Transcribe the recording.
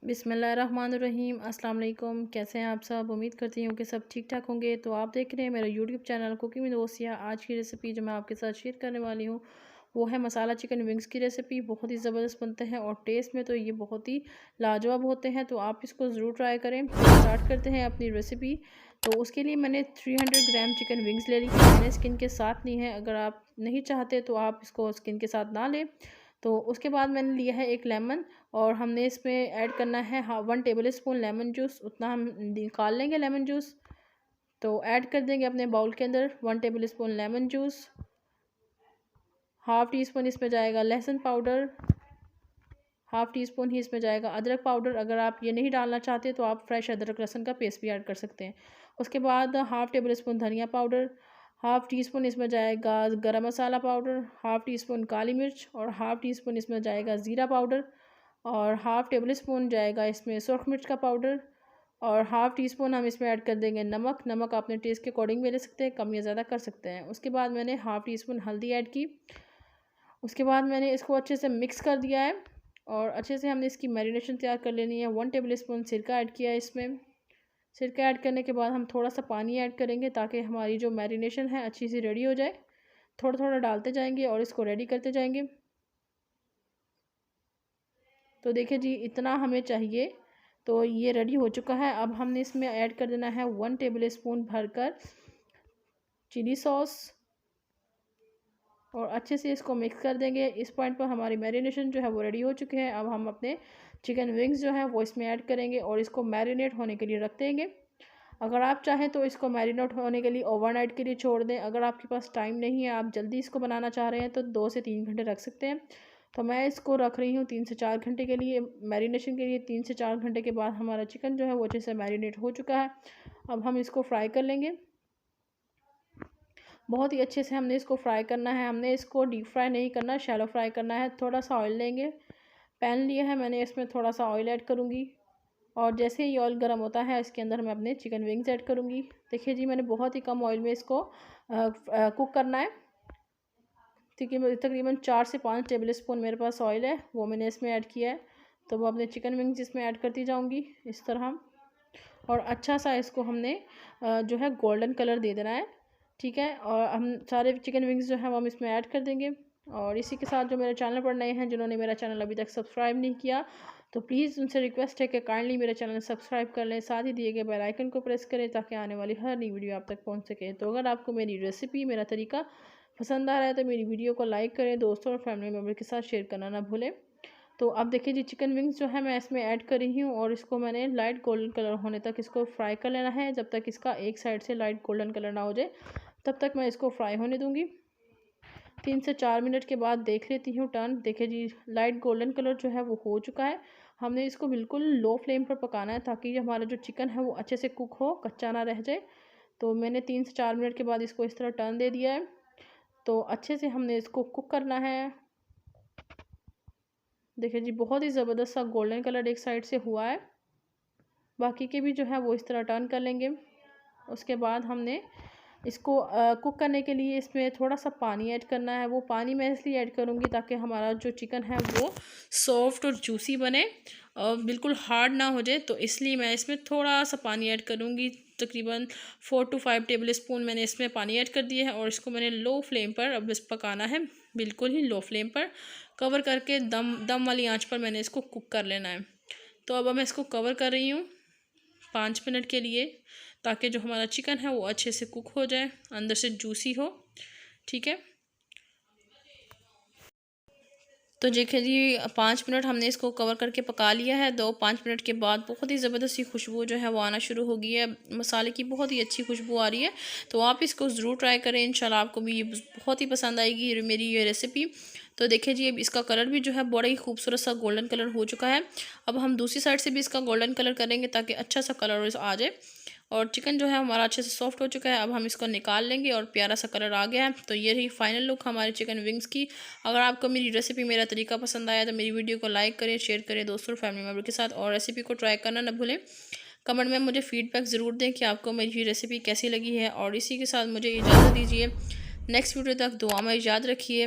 बिस्मिल्लाहिर्रहमानिर्रहीम। अस्सलाम वालेकुम। कैसे हैं आप सब? उम्मीद करती हूँ कि सब ठीक ठाक होंगे। तो आप देख रहे हैं मेरा YouTube channel cooking with Osian. आज की रेसिपी जो मैं आपके साथ शेयर करने वाली हूँ वो है मसाला चिकन विंग्स की रेसिपी। बहुत ही ज़बरदस्त बनते हैं और टेस्ट में तो ये बहुत ही लाजवाब होते हैं। तो आप इसको ज़रूर ट्राई करें। तो स्टार्ट करते हैं अपनी रेसिपी। तो उसके लिए मैंने 300 ग्राम चिकन विंग्स ले ली है। मैंने स्किन के साथ ली है। अगर आप नहीं चाहते तो आप इसको स्किन के साथ ना लें। तो उसके बाद मैंने लिया है एक लेमन और हमने इसमें ऐड करना है 1 टेबल स्पून लेमन जूस। उतना हम निकाल लेंगे लेमन जूस। तो ऐड कर देंगे अपने बाउल के अंदर 1 table spoon lemon juice. Half tea spoon इसमें जाएगा लहसुन पाउडर। हाफ़ टी स्पून ही इसमें जाएगा अदरक पाउडर। अगर आप ये नहीं डालना चाहते तो आप फ्रेश अदरक लहसुन का पेस्ट भी ऐड कर सकते हैं। उसके बाद हाफ़ टेबल स्पून धनिया पाउडर, हाफ़ टी स्पून इसमें जाएगा गरम मसाला पाउडर, हाफ़ टी स्पून काली मिर्च और हाफ़ टी स्पून इसमें जाएगा ज़ीरा पाउडर और हाफ़ टेबल स्पून जाएगा इसमें सुरख मिर्च का पाउडर और हाफ़ टी स्पून हम इसमें ऐड कर देंगे नमक। नमक अपने टेस्ट के अकॉर्डिंग भी ले सकते हैं, कम या ज़्यादा कर सकते हैं। उसके बाद मैंने हाफ़ टी स्पून हल्दी ऐड की। उसके बाद मैंने इसको अच्छे से मिक्स कर दिया है और अच्छे से हमने इसकी मैरिनेशन तैयार कर लेनी है। 1 टेबल स्पून सिरका ऐड किया है इसमें। सिरका ऐड करने के बाद हम थोड़ा सा पानी ऐड करेंगे ताकि हमारी जो मैरिनेशन है अच्छी सी रेडी हो जाए। थोड़ा थोड़ा डालते जाएंगे और इसको रेडी करते जाएंगे। तो देखिए जी, इतना हमें चाहिए। तो ये रेडी हो चुका है। अब हमने इसमें ऐड कर देना है 1 टेबल स्पून भरकर चिली सॉस और अच्छे से इसको मिक्स कर देंगे। इस पॉइंट पर हमारी मैरिनेशन जो है वो रेडी हो चुकी है। अब हम अपने चिकन विंग्स जो है वो इसमें ऐड करेंगे और इसको मैरिनेट होने के लिए रख देंगे। अगर आप चाहें तो इसको मैरिनेट होने के लिए ओवरनाइट के लिए छोड़ दें। अगर आपके पास टाइम नहीं है, आप जल्दी इसको बनाना चाह रहे हैं तो 2 से 3 घंटे रख सकते हैं। तो मैं इसको रख रही हूँ 3 से 4 घंटे के लिए मैरिनेशन के लिए। 3 से 4 घंटे के बाद हमारा चिकन जो है वो अच्छे से मैरिनेट हो चुका है। अब हम इसको फ्राई कर लेंगे। बहुत ही अच्छे से हमने इसको फ्राई करना है। हमने इसको डीप फ्राई नहीं करना, शैलो फ्राई करना है। थोड़ा सा ऑयल लेंगे, पैन लिया है मैंने, इसमें थोड़ा सा ऑयल ऐड करूँगी और जैसे ही ऑयल गर्म होता है इसके अंदर मैं अपने चिकन विंग्स ऐड करूँगी। देखिए जी, मैंने बहुत ही कम ऑयल में इसको कुक करना है। तकरीबन 4 से 5 टेबल स्पून मेरे पास ऑयल है, वो मैंने इसमें ऐड किया है। तो वो अपने चिकन विंग्स इसमें ऐड करती जाऊँगी इस तरह। और अच्छा सा इसको हमने जो है गोल्डन कलर दे देना है। ठीक है, और हम सारे चिकन विंग्स जो है वो हम इसमें ऐड कर देंगे। और इसी के साथ जो मेरे चैनल पर नए हैं, जिन्होंने मेरा चैनल अभी तक सब्सक्राइब नहीं किया, तो प्लीज़ उनसे रिक्वेस्ट है कि काइंडली मेरे चैनल सब्सक्राइब कर लें। साथ ही दिए गए बेल आइकन को प्रेस करें ताकि आने वाली हर नई वीडियो आप तक पहुंच सके। तो अगर आपको मेरी रेसिपी, मेरा तरीका पसंद आ रहा है तो मेरी वीडियो को लाइक करें, दोस्तों और फैमिली मेम्बर के साथ शेयर करना ना भूलें। तो अब देखिए जी, चिकन विंग्स जो है मैं इसमें ऐड कर रही हूँ और इसको मैंने लाइट गोल्डन कलर होने तक इसको फ्राई कर लेना है। जब तक इसका एक साइड से लाइट गोल्डन कलर ना हो जाए तब तक मैं इसको फ्राई होने दूँगी। 3 से 4 मिनट के बाद देख लेती हूँ टर्न। देखिए जी, लाइट गोल्डन कलर जो है वो हो चुका है। हमने इसको बिल्कुल लो फ्लेम पर पकाना है ताकि हमारा जो चिकन है वो अच्छे से कुक हो, कच्चा ना रह जाए। तो मैंने 3 से 4 मिनट के बाद इसको इस तरह टर्न दे दिया है। तो अच्छे से हमने इसको कुक करना है। देखिए जी, बहुत ही ज़बरदस्त सा गोल्डन कलर एक साइड से हुआ है। बाकी के भी जो है वो इस तरह टर्न कर लेंगे। उसके बाद हमने इसको कुक करने के लिए इसमें थोड़ा सा पानी ऐड करना है। वो पानी मैं इसलिए ऐड करूँगी ताकि हमारा जो चिकन है वो सॉफ्ट और जूसी बने और बिल्कुल हार्ड ना हो जाए। तो इसलिए मैं इसमें थोड़ा सा पानी ऐड करूँगी। तकरीबन 4 to 5 टेबल स्पून मैंने इसमें पानी ऐड कर दिया है और इसको मैंने लो फ्लेम पर अब बस पकाना है। बिल्कुल ही लो फ्लेम पर कवर करके दम वाली आंच पर मैंने इसको कुक कर लेना है। तो अब मैं इसको कवर कर रही हूँ 5 मिनट के लिए ताकि जो हमारा चिकन है वो अच्छे से कुक हो जाए, अंदर से जूसी हो। ठीक है, तो देखिए जी, 5 मिनट हमने इसको कवर करके पका लिया है। 5 मिनट के बाद बहुत ही ज़बरदस्त सी खुशबू जो है वो आना शुरू हो गई है। मसाले की बहुत ही अच्छी खुशबू आ रही है। तो आप इसको ज़रूर ट्राई करें, इंशाल्लाह आपको भी ये बहुत ही पसंद आएगी मेरी ये रेसिपी। तो देखिए जी, अब इसका कलर भी जो है बड़ा ही खूबसूरत सा गोल्डन कलर हो चुका है। अब हम दूसरी साइड से भी इसका गोल्डन कलर करेंगे ताकि अच्छा सा कलर आ जाए। और चिकन जो है हमारा अच्छे से सॉफ्ट हो चुका है। अब हम इसको निकाल लेंगे और प्यारा सा कलर आ गया है। तो ये रही फाइनल लुक हमारे चिकन विंग्स की। अगर आपको मेरी रेसिपी, मेरा तरीका पसंद आया तो मेरी वीडियो को लाइक करें, शेयर करें दोस्तों और फैमिली मेम्बर के साथ और रेसिपी को ट्राई करना ना भूलें। कमेंट में मुझे फीडबैक ज़रूर दें कि आपको मेरी रेसिपी कैसी लगी है। और इसी के साथ मुझे इजाज़त दीजिए। नेक्स्ट वीडियो तक दुआ में याद रखिए।